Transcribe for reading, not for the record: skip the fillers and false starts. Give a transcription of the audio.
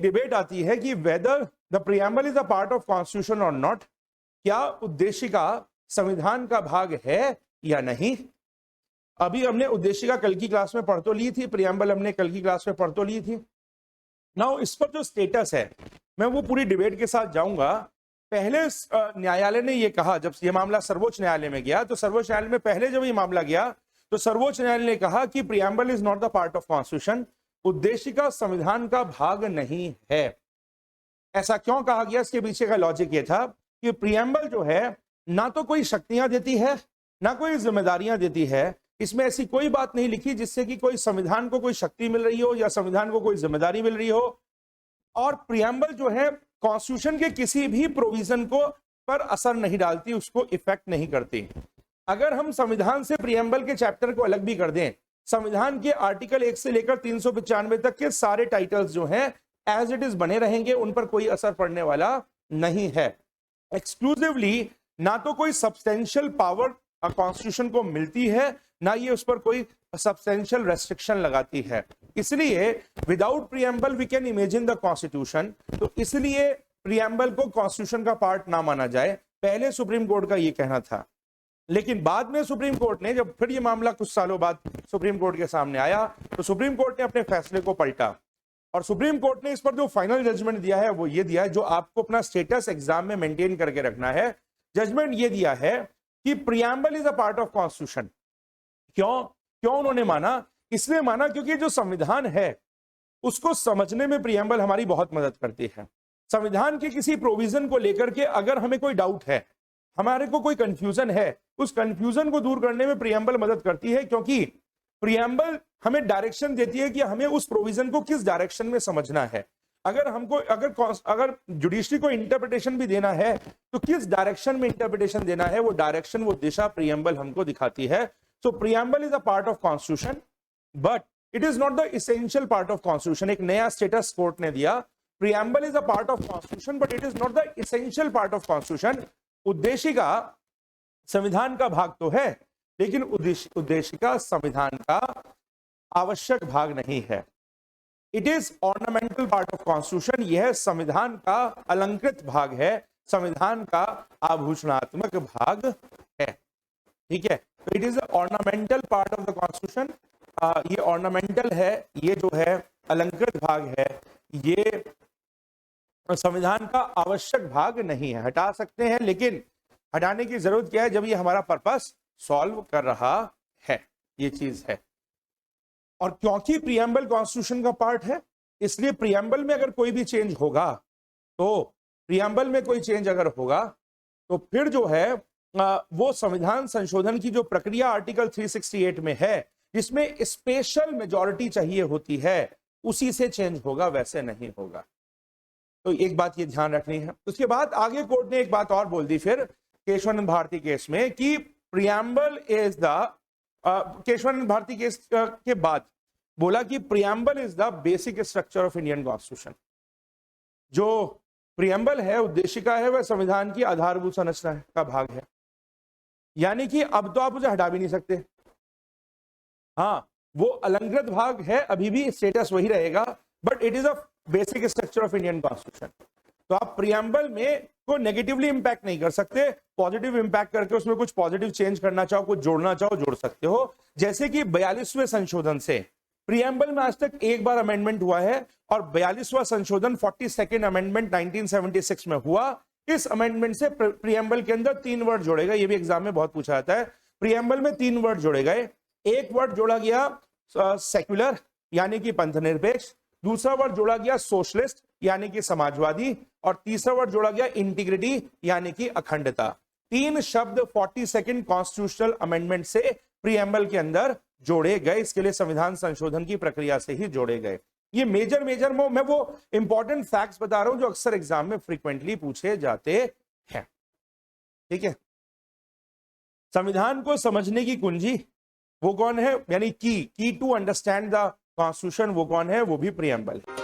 Debate आती है कि whether the preamble is a part of constitution और नॉट, क्या उद्देशिका संविधान का भाग है या नहीं। अभी हमने उद्देशिका कल की क्लास में पढ़ तो ली थी, प्रियम्बल हमने कल की क्लास में पढ़ तो ली थी। नाउ इस पर जो स्टेटस है मैं वो पूरी डिबेट के साथ जाऊंगा। पहले न्यायालय ने ये कहा, जब ये मामला सर्वोच्च न्यायालय में गया तो सर्वोच्च न्यायालय में पहले जब ये मामला गया तो सर्वोच्च न्यायालय ने कहा कि preamble is not the part of constitution, उद्देशिका संविधान का भाग नहीं है। ऐसा क्यों कहा गया, इसके पीछे का लॉजिक ये था कि प्रियम्बल जो है ना तो कोई शक्तियां देती है ना कोई जिम्मेदारियां देती है, इसमें ऐसी कोई बात नहीं लिखी जिससे कि कोई संविधान को कोई शक्ति मिल रही हो या संविधान को कोई जिम्मेदारी मिल रही हो। और प्रियम्बल जो है कॉन्स्टिट्यूशन के किसी भी प्रोविजन को पर असर नहीं डालती, उसको इफेक्ट नहीं करती। अगर हम संविधान से प्रियम्बल के चैप्टर को अलग भी कर दें, संविधान के आर्टिकल 1 से लेकर 395 तक के सारे टाइटल्स जो हैं एज इट इज बने रहेंगे, उन पर कोई असर पड़ने वाला नहीं है। एक्सक्लूसिवली ना तो कोई सब्सटेंशियल पावर कॉन्स्टिट्यूशन को मिलती है, ना ये उस पर कोई सब्सटेंशियल रेस्ट्रिक्शन लगाती है। इसलिए without preamble we can imagine the constitution, तो इसलिए प्रियम्बल को कॉन्स्टिट्यूशन का पार्ट ना माना जाए। पहले सुप्रीम कोर्ट का ये कहना था, लेकिन बाद में सुप्रीम कोर्ट ने, जब फिर ये मामला कुछ सालों बाद सुप्रीम कोर्ट के सामने आया, तो सुप्रीम कोर्ट ने अपने फैसले को पलटा और सुप्रीम कोर्ट ने इस पर जो फाइनल जजमेंट दिया है वो ये दिया है, जो आपको अपना स्टेटस एग्जाम में मेंटेन करके रखना है। जजमेंट ये दिया है कि preamble is a part of constitution. क्यों उन्होंने माना, इसलिए माना क्योंकि जो संविधान है उसको समझने में प्रियम्बल हमारी बहुत मदद करती है। संविधान के किसी प्रोविजन को लेकर के अगर हमें कोई डाउट है, हमारे को कोई कंफ्यूजन है, उस कंफ्यूजन को दूर करने में प्रियम्बल मदद करती है, क्योंकि प्रियम्बल हमें डायरेक्शन देती है कि हमें उस प्रोविजन को किस डायरेक्शन में समझना है। अगर जुडिशरी को इंटरप्रिटेशन भी देना है तो किस डायरेक्शन में इंटरप्रिटेशन देना है, वो डायरेक्शन, वो दिशा प्रियम्बल हमको दिखाती है। So preamble is a part of constitution but it is not the essential part of constitution. एक नया स्टेटस कोर्ट ने दिया, preamble is a part of constitution but it is not the essential part of constitution. उद्देशिका संविधान का भाग तो है, लेकिन उद्देशिका संविधान का आवश्यक भाग नहीं है। It is ornamental part of constitution, यह संविधान का अलंकृत भाग है, संविधान का आभूषणात्मक भाग है। ठीक है, तो it is ornamental part of the constitution. ये ऑर्नामेंटल है, ये जो है अलंकृत भाग है, ये संविधान का आवश्यक भाग नहीं है। हटा सकते हैं, लेकिन हटाने की जरूरत क्या है, जब ये हमारा पर्पस सॉल्व कर रहा है, ये चीज है। और क्योंकि प्रियम्बल कॉन्स्टिट्यूशन का पार्ट है, इसलिए प्रियम्बल में अगर कोई भी चेंज होगा, तो प्रियम्बल में कोई चेंज अगर होगा तो फिर जो है वो संविधान संशोधन की जो प्रक्रिया आर्टिकल 368 में है, जिसमें स्पेशल मेजॉरिटी चाहिए होती है, उसी से चेंज होगा, वैसे नहीं होगा। तो एक बात ये ध्यान रखनी है। उसके बाद आगे कोर्ट ने एक बात और बोल दी फिर केशवानंद भारती केस में कि preamble is the, Kesavananda Bharati case के बाद बोला कि preamble is the basic structure of Indian constitution. जो प्रियम्बल है, उद्देशिका है, वह संविधान की आधारभूत संरचना का भाग है। यानी कि अब तो आप उसे हटा भी नहीं सकते। हाँ, वो अलंकृत भाग है, अभी भी स्टेटस वही रहेगा, but it is a basic structure of Indian constitution. तो आप प्रियम्बल में को नेगेटिवली इंपैक्ट नहीं कर सकते, पॉजिटिव इंपैक्ट करके उसमें कुछ पॉजिटिव चेंज करना चाहो, कुछ जोड़ना चाहो, जोड़ सकते हो। जैसे कि 42वें संशोधन से प्रियम्बल में आज तक एक बार अमेंडमेंट हुआ है, और 42वां संशोधन 42nd अमेंडमेंट 1976 में हुआ। इस अमेंडमेंट से प्रियम्बल के अंदर 3 वर्ड जोड़े गए, ये भी एग्जाम में बहुत पूछा जाता है। प्रियम्बल में 3 वर्ड जोड़े गए। एक वर्ड जोड़ा गया सेक्युलर यानी कि पंथनिरपेक्ष, दूसरा वर्ड जोड़ा गया सोशलिस्ट यानी कि समाजवादी, और तीसरा वर्ड जोड़ा गया इंटीग्रिटी यानी कि अखंडता। 3 शब्द 42nd कॉन्स्टिट्यूशनल अमेंडमेंट से प्रियम्बल के अंदर जोड़े गए। इसके लिए संविधान संशोधन की प्रक्रिया से ही जोड़े गए। ये मेजर मैं वो इंपॉर्टेंट फैक्ट्स बता रहा हूं जो अक्सर एग्जाम में फ्रीक्वेंटली पूछे जाते हैं। ठीक है, संविधान को समझने की कुंजी वो कौन है, यानी की टू अंडरस्टैंड द कॉन्स्टिट्यूशन, वो कौन है, वो भी प्रियम्बल है।